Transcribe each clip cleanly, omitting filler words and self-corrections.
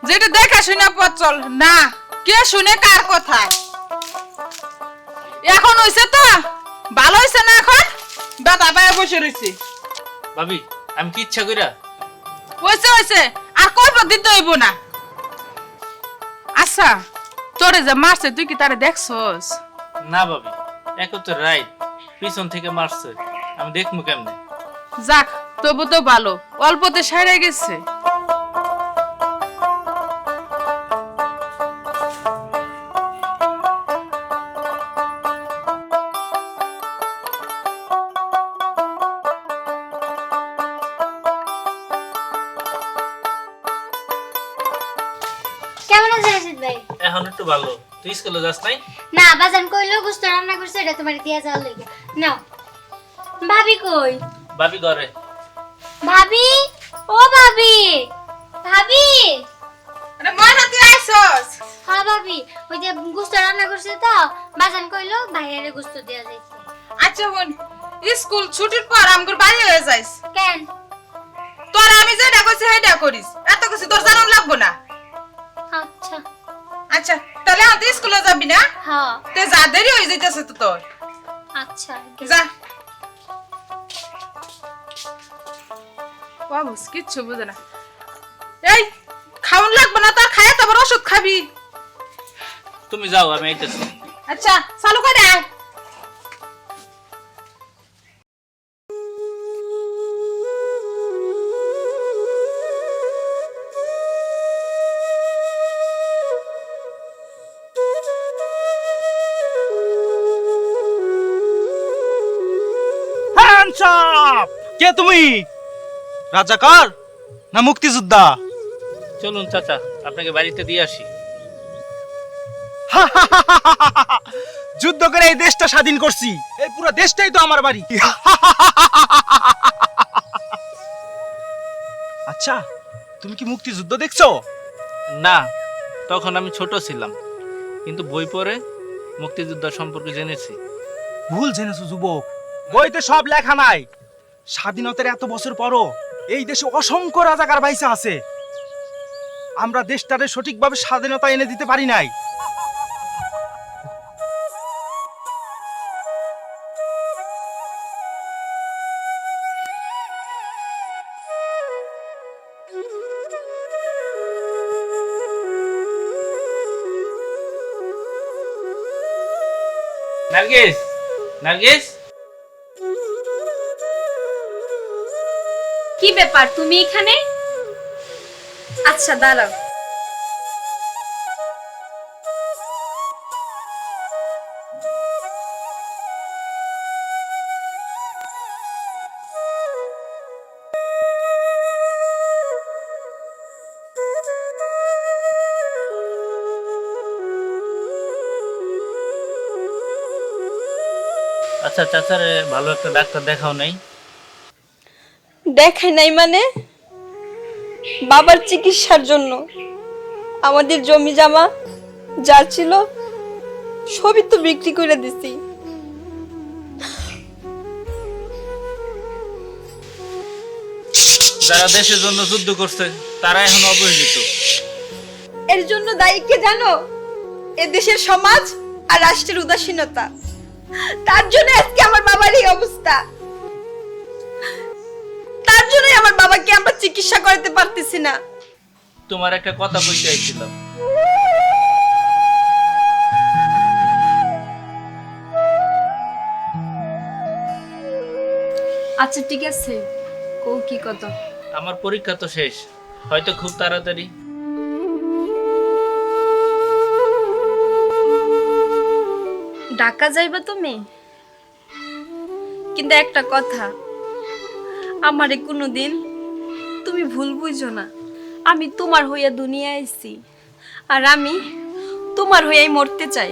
যেটা দেখা শুনে পথ চল না, কে শুনে কার কথা। এখন হইছে তো ভালো হইছে না, এখন বেটা পায়ে বসে রয়েছে। ভাবি আমি কি ইচ্ছা কইরা? হইছে হইছে, আর কইব দিতে হইব না। আচ্ছা, তোরে যে মারছে তুই কি তারে দেখছস? না ভাবি, একো তো রাইট, পিছন থেকে মারছে, আমি দেখবো কেমনে? যাক, তবু তো ভালো, অল্পতে সাইরা গেছে। কেমন আছে রাশিদ ভাই? এখন একটু ভালো। তুই স্কুলে যাস নাই? না, বাজান কইলো গোস্ত রান্না করছে, এটা তোমার দিয়া যাওয়ার লাগি। নাও। ভাবি কই? ভাবি ঘরে। ভাবি, ও ভাবি, ভাবি। আরে ময়না তুই আইছস? হ্যাঁ ভাবি, ওই যে গোস্ত রান্না করছে তো, বাজান কইলো বাইরে গোস্ত দিয়া যাইতে। আচ্ছা বোন, স্কুল ছুটির পর আমগর বাড়ি হয়ে যাইস। কেন? তোর আমি যেটা কইছি সেটা করিস, এত কিছু তোর জানান লাগবো না। আচ্ছা। আচ্ছা, তাহলে আজ স্কুলে যাবি না? হ্যাঁ। তে যা, দেরি হয়ে যাইতেছে তো তোর। আচ্ছা। যা। বাবুস কিচ্ছু বুঝে না। এই, খাওন লাগবে না তোর, খায় তারপর ওষুধ খাবি। তুমি যাও, আমি আইতেছি। আচ্ছা, চালু করে আয়। Hands up! কে তুমি? রাজাকার না মুক্তিযোদ্ধা? চলুন চাচা, আপনাকে বাড়িতে দিয়ে আসি। যুদ্ধ করে এই দেশটা স্বাধীন করছি, এই পুরো দেশটাই তো আমার বাড়ি। আচ্ছা, তুমি কি মুক্তিযুদ্ধ দেখছো? না, তখন আমি ছোট ছিলাম, কিন্তু বই পড়ে মুক্তিযুদ্ধ সম্পর্কে জেনেছি। ভুল জেনেছো যুবক, বইতে সব লেখা নাই। স্বাধীনতার এত বছর পরও এই দেশে অসংখ্য রাজাকার বাইসা আছে। আমরা দেশটারে সঠিকভাবে স্বাধীনতা এনে দিতে পারি নাই। নার্গিস, নার্গিস। কি ব্যাপার, তুমি এখানে? আচ্ছা দাঁড়াও। আচ্ছা চাচারে ভালো একটা ডাক্তার দেখাও নাই? দেখাই নাই মানে? বাবার চিকিৎসার জন্য আমাদের জমি জমা যা ছিল সবই তো বিক্রি করে দিছি। যারা দেশের জন্য যুদ্ধ করছে তারা এখন অবহেলিত। এর জন্য দায়ী কে জানো? এ দেশের সমাজ আর রাষ্ট্রের উদাসীনতা। তার জন্য আজকে আমার বাবার এই অবস্থা। তার জন্যই আমার বাবাকে আমরা চিকিৎসা করাতে পারতেছি না। তোমার একটা কথা বলতে চাইছিলাম। আচ্ছা ঠিক আছে, ও কি কথা? আমার পরীক্ষা তো শেষ, হয়তো খুব তাড়াতাড়ি। ঢাকা যাইবা তুমি? কিন্তু একটা কথা, আমারে কোনোদিন তুমি ভুল বুঝো না। আমি তোমার হইয়া দুনিয়ায় আইছি, আর আমি তোমার হইয়াই মরতে চাই।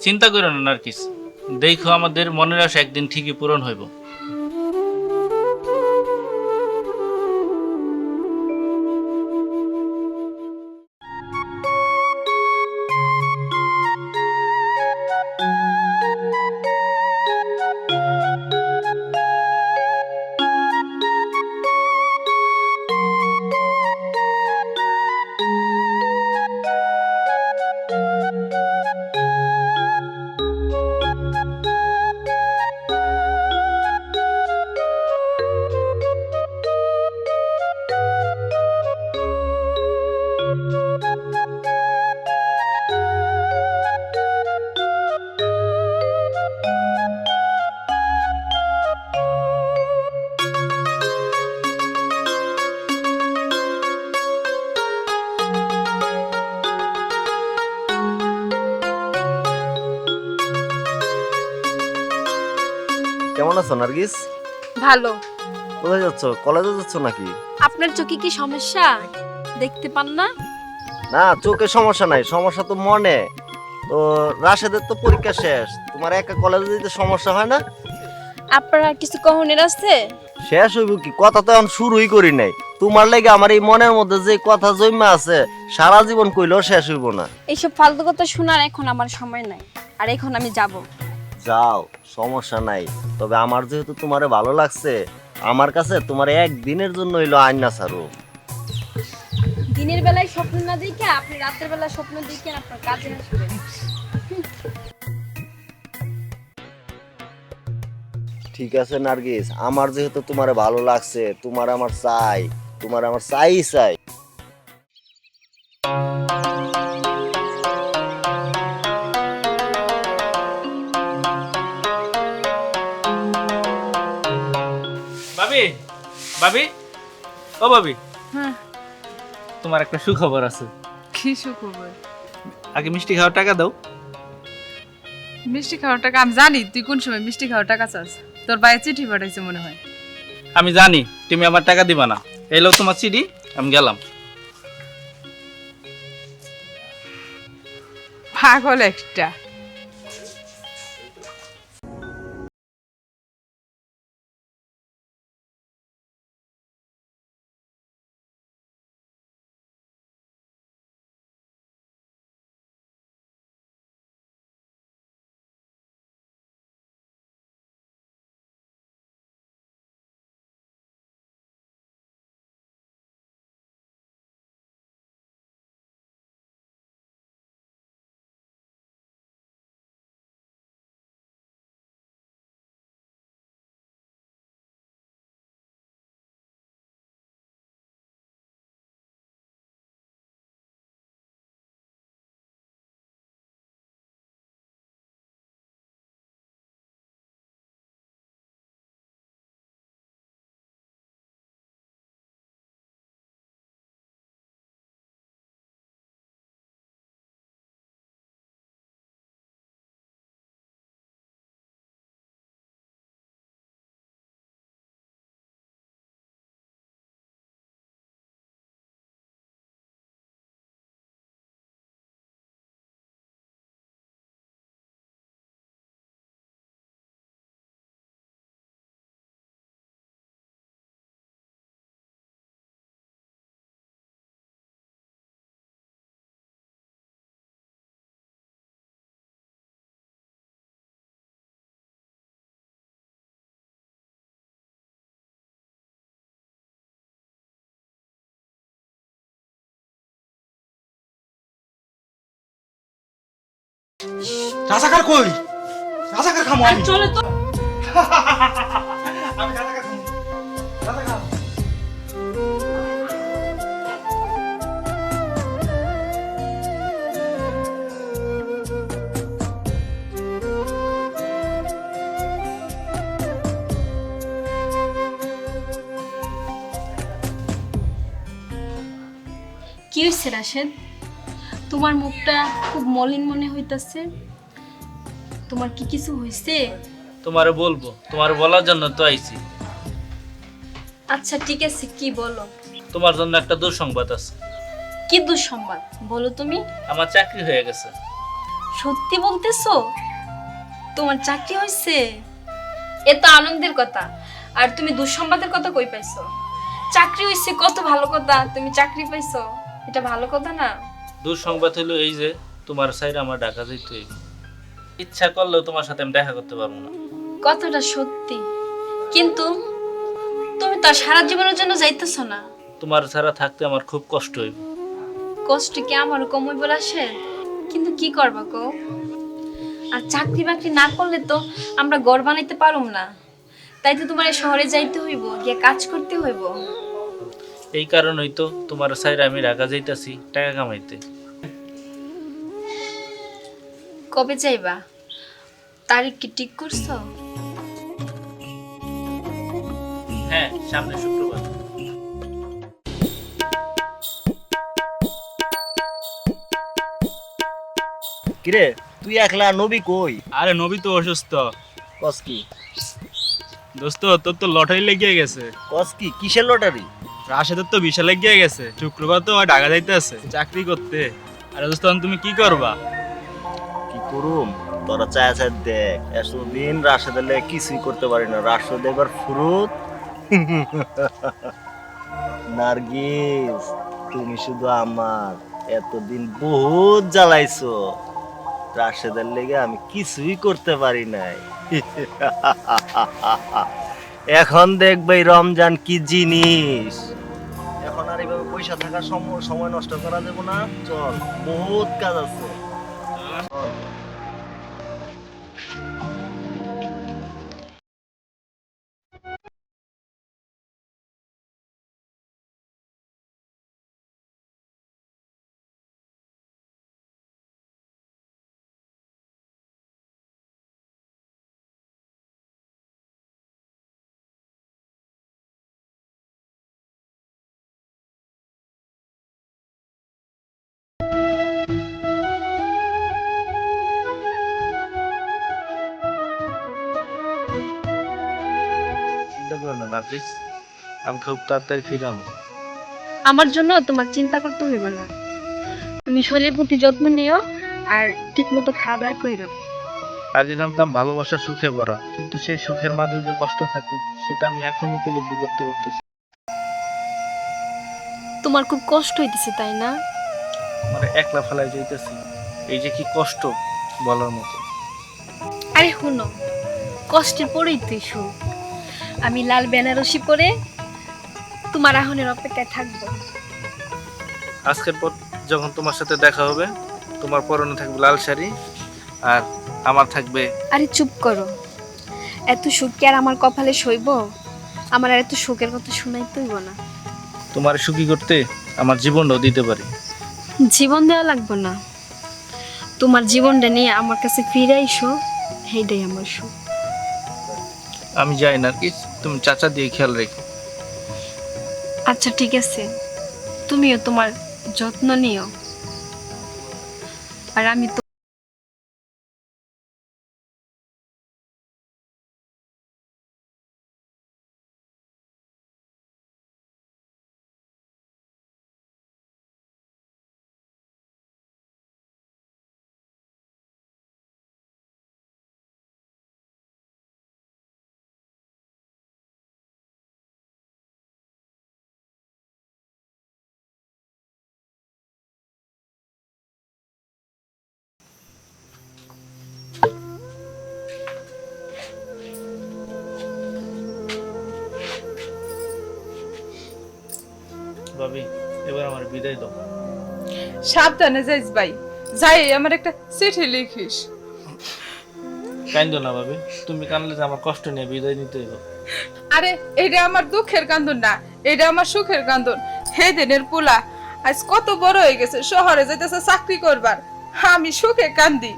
চিন্তা করো না নার্গিস, দেখো আমাদের মনের আশা একদিন ঠিকই পূরণ হইব। আছো নার্গিস? ভালো। কোথায় যাচ্ছ? কলেজে যাচ্ছ নাকি? আপনার চোখে কি সমস্যা? দেখতে পান না? না, চোখে সমস্যা নাই, সমস্যা তো মনে। তো রাশেদের তো পরীক্ষা শেষ, তোমার একা কলেজে যেতে সমস্যা হয় না? আপনার আর কিছু কহনের আছে? শেষ হইব কি, কথা তো এখন শুরুই করি নাই। তোমার লাগে আমার এই মনের মধ্যে যে কথা জন্মা আছে সারা জীবন কইলেও শেষ হইব না। এইসব ফালতু কথা শোনার এখন আমার সময় নাই, আর এখন আমি যাব। যাও, সমস্যা নাই। তবে আমার যেহেতু তোমারে ভালো লাগছে, আমার কাছে তোমার একদিনের জন্য হইলো আইনা ছাড়ো। দিনের বেলায় স্বপ্ন না দেখে আপনি রাতের বেলায় স্বপ্ন দেখেন আপনার কাজে আসবেন। ঠিক আছে নার্গিস, আমার যেহেতু তোমারে ভালো লাগছে, তোমার আমার চাই, তোমার আমার চাই চাই। ভাবি, ভাবি, ও ভাবি, হ্যাঁ, তোমার একটা সুখবর আছে। কি সুখবর? আগে মিষ্টি খাওয়ার টাকা দাও। মিষ্টি খাওয়ার টাকা? আমি জানি তুই কোন সময় মিষ্টি খাওয়ার টাকা চাস। তোর বাইরে চিঠি পাঠাইছে মনে হয়। আমি জানি তুমি আমার টাকা দিবা না। এলো তোমার চিঠি, আমি গেলাম। পাগল একটা। রাজাকার কই? রাজাকার খামো আমি। চলে তো। আমি রাজাকার খামো। রাজাকার। কি হয়েছে রাশেদ? তোমার মুখটা খুব মলিন মনে হইতাছে। তোমার কি কিছু হয়েছে? তোমারে বলবো, তোমার বলার জন্য তো আইছি। আচ্ছা ঠিক আছে, কি বলো। তোমার জন্য একটা দুঃসংবাদ আছে। কি দুঃসংবাদ বলো তুমি? আমার চাকরি হয়ে গেছে। সত্যি বলতেছো? তোমার চাকরি হয়েছে? এ তো আনন্দের কথা। আর তুমি দুঃসংবাদের কথা কই পাইছো? চাকরি হয়েছে কত ভালো কথা, তুমি চাকরি পাইছো, এটা ভালো কথা না? দুঃসংবাদ হলো এই যে তোমার সাইড আমার ঢাকা যাইতে হইবে। ইচ্ছা করলেও তোমার সাথে আমি দেখা করতে পারবো না। কথাটা সত্যি, কিন্তু তুমি তো আর সারা জীবনের জন্য যাইতেছো না। তোমার ছাড়া থাকতে আমার খুব কষ্ট হইবে। কষ্ট কি আমারও কম হইব রাশেদ? কিন্তু কি করবা কো? আর চাকরি বাকরি না করলে তো আমরা ঘর বানাইতে পারুম না। তাই তো তোমার এই শহরে যাইতে হইব, গিয়ে কাজ করতে হইব। এই কারণেই তো তোমার সাইড আমি ঢাকা যাইতাছি টাকা কামাইতে। কবে যাইবা? তারিখ কি ঠিক করছো? হ্যাঁ, সামনে শুক্রবার। কিরে, তুই একলা? নবী কই? আরে নবী তো অসুস্থ। কস কি? দোস্ত তোর তো লটারি লেগে গেছে। কস কি কিসের লটারি? রাশেদের তো বিশাল লেগে গেছে, শুক্রবার তো ঢাকা যাইতে আছে চাকরি করতে। আরে দোস্ত এখন তুমি কি করবা? কি করুম, তোরা চায় চায় দেখ, এতদিন রাশেদের লেগে কিছুই করতে পারি না, রাশেদ এবার ফুরুত। নার্গিস, তুমি শুধু আমার, এতদিন বহুত জ্বালাইছো, রাশেদের লেগে আমি কিছুই করতে পারি নাই। এখন দেখবে রমজান কি জিনিস। এখন আর এইভাবে পয়সা থাকার সময় নষ্ট করা যাবে না, চল বহুত কাজ আছে। চিন্তা করো না নাফিস, আমি খুব তাড়াতাড়ি ফিরাবো। আমার জন্য তোমার চিন্তা করতে হইবে না। তুমি শরীরের প্রতি যত্ন নিও আর ঠিকমতো খাওয়া দাওয়া করো। আগে জানতাম ভালোবাসা সুখে ভরা, কিন্তু সেই সুখের মাঝে যে কষ্ট থাকে সেটা আমি এখনই উপলব্ধি করতে পারতেছি। তোমার খুব কষ্ট হইতেছে তাই না? আমার একলা ফেলায় যাইতেছি, এই যে কি কষ্ট বলার মতো। আরে শুনো, কষ্টের পরেই তুই সুখ। আমি লাল বেনারসি পরে তোমার আহনের অপেক্ষায় থাকবো। আজকের পর যখন তোমার সাথে দেখা হবে, তোমার পরনে থাকবে লাল শাড়ি আর আমার থাকবে। আরে চুপ করো, এত সুখ কি আর আমার কপালে সইব? আমার আর এত সুখের কথা শোনাইতে হইব না। তোমার সুখী করতে আমার জীবনটাও দিতে পারি। জীবন দেওয়া লাগবে না, তোমার জীবনটা নিয়ে আমার কাছে ফিরে আইসো, সেইটাই আমার সুখ। আমি যাই না কি, তুমি চাচা দিয়ে খেয়াল রেখো। আচ্ছা ঠিক আছে, তুমিও তোমার যত্ন নিও। আর আমি তো ভাবি, এবার আমার বিদায় দাও। সাবধানে যাইস ভাই, যাই আমার একটা চিঠি লিখিস। কান্দো না ভাবি, তুমি কানলে যে আমার কষ্ট নিয়ে বিদায় নিতে হইব। আরে এটা আমার দুঃখের কান্দন না, এটা আমার সুখের কান্দন। হে দিনের পোলা আজ কত বড় হয়ে গেছে, শহরে যাইতেছে চাকরি করবার, আমি সুখে কান্দি।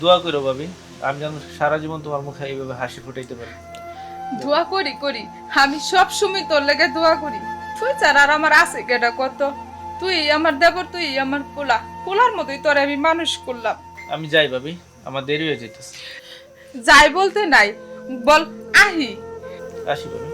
দোয়া করো ভাবি, আমি যেন সারা জীবন তোমার মুখে এইভাবে হাসি ফুটাইতে পারি। দোয়া করি করি, আমি সব সময় তোর লেগে দোয়া করি। তুই ছাড়া আর আমার আছে কেটা কত? তুই আমার দেবর, তুই আমার পোলা, পোলার মতোই তোরে আমি মানুষ করলাম। আমি যাই ভাবি, আমার দেরি হয়ে যেতেছে। যাই বলতে নাই, বল আহি। আসি ভাবি।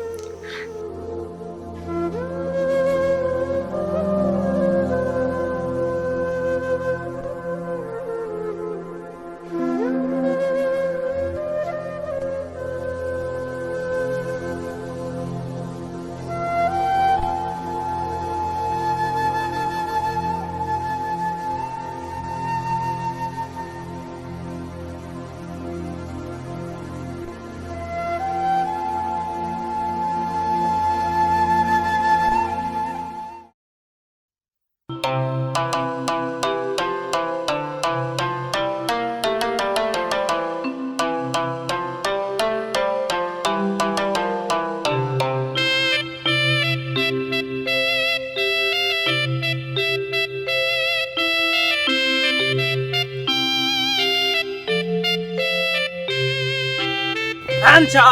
আচ্ছা,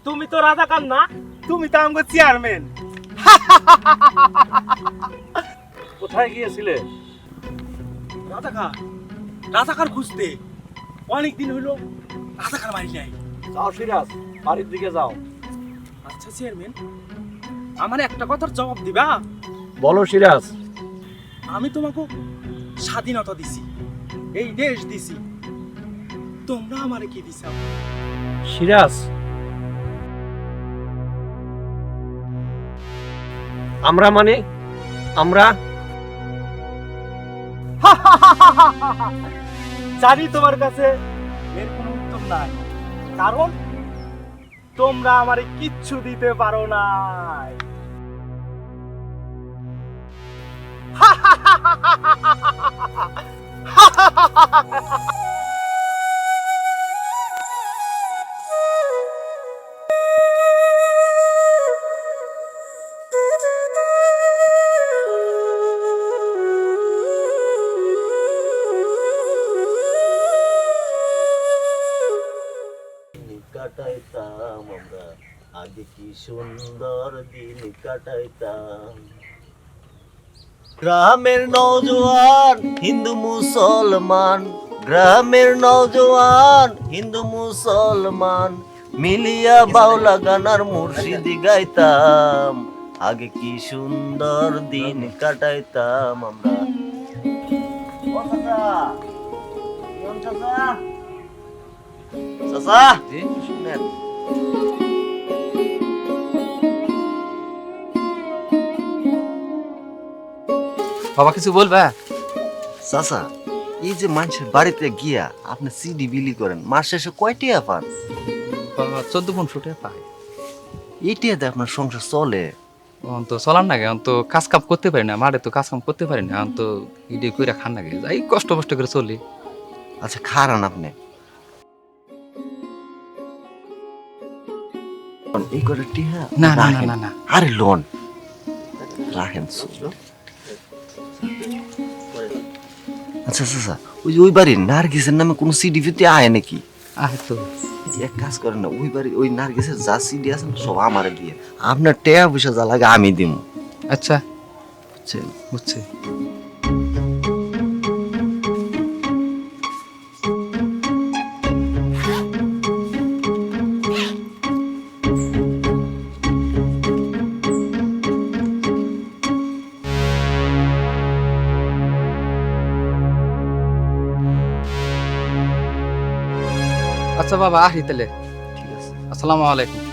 তুমি তো রাজাকার না, তুমি তো আমাকে চেয়ারম্যান। কোথায় গিয়েছিলে? রাজাকার, রাজাকার খুঁজতে। অনেকদিন হইলো রাজাকার মারি নাই। যাও সিরাজ, বাড়ির দিকে যাও। আচ্ছা চেয়ারম্যান, আমার একটা কথার জবাব দিবা? বলো সিরাজ। আমি তোমাকে স্বাধীনতা দিছি, এই দেশ দিছি, তোমরা আমারে কি দিছাও? সিরাজ, আমরা মানে আমরা জানি তোমার কাছে এর কোনো উত্তর নাই, কারণ তোমরা আমারে কিচ্ছু দিতে পারো নাই। কাটাইতাম আমরা, আগে কি সুন্দর দিন কাটাইতাম। গ্রামের নওজোয়ান হিন্দু মুসলমান, গ্রামের নওজোয়ান হিন্দু মুসলমান, মিলিয়া বাউলা গানার মুর্শিদি গাইতাম, আগে কি সুন্দর দিন কাটাইতাম আমরা। ও চাচা, কেমন চাচা? চাচা, শুনেন। বাবা কিছু বলবে? চাচা, এই যে মানুষের বাড়িতে গিয়া আপনি সিডি বিলি করেন, মাস শেষে কয় টিয়া পান? 14-15 টাকা পাই। এই টিয়াতে আপনার সংসার চলে? অন্ত চলার নাগে, অন্ত কাজ কাম করতে পারি না, মাঠে তো কাজ কাম করতে পারি না, অন্ত ইডি কইরা খান নাগে, যাই কষ্ট কষ্ট করে চলি। আচ্ছা খারান আপনি এই করে টিয়া? না না না রাখেন। না না, আরে লোন রাখেন। আচ্ছা চাচা, ওই যে ওই বাড়ির নার্গিসের নামে কোনো সিডি ফিতে আয় নাকি? আহে তো এক কাজ করেন না, ওই বাড়ি ওই নার্গিসের যা সিডি আছে না, সব আমারে দিয়ে, আপনার টেয়া পয়সা যা লাগে আমি দিব। আচ্ছা বুঝছেন? বুঝছি। আচ্ছা বাবা, আহি তাহলে। ঠিক আছে। আসসালামু আলাইকুম।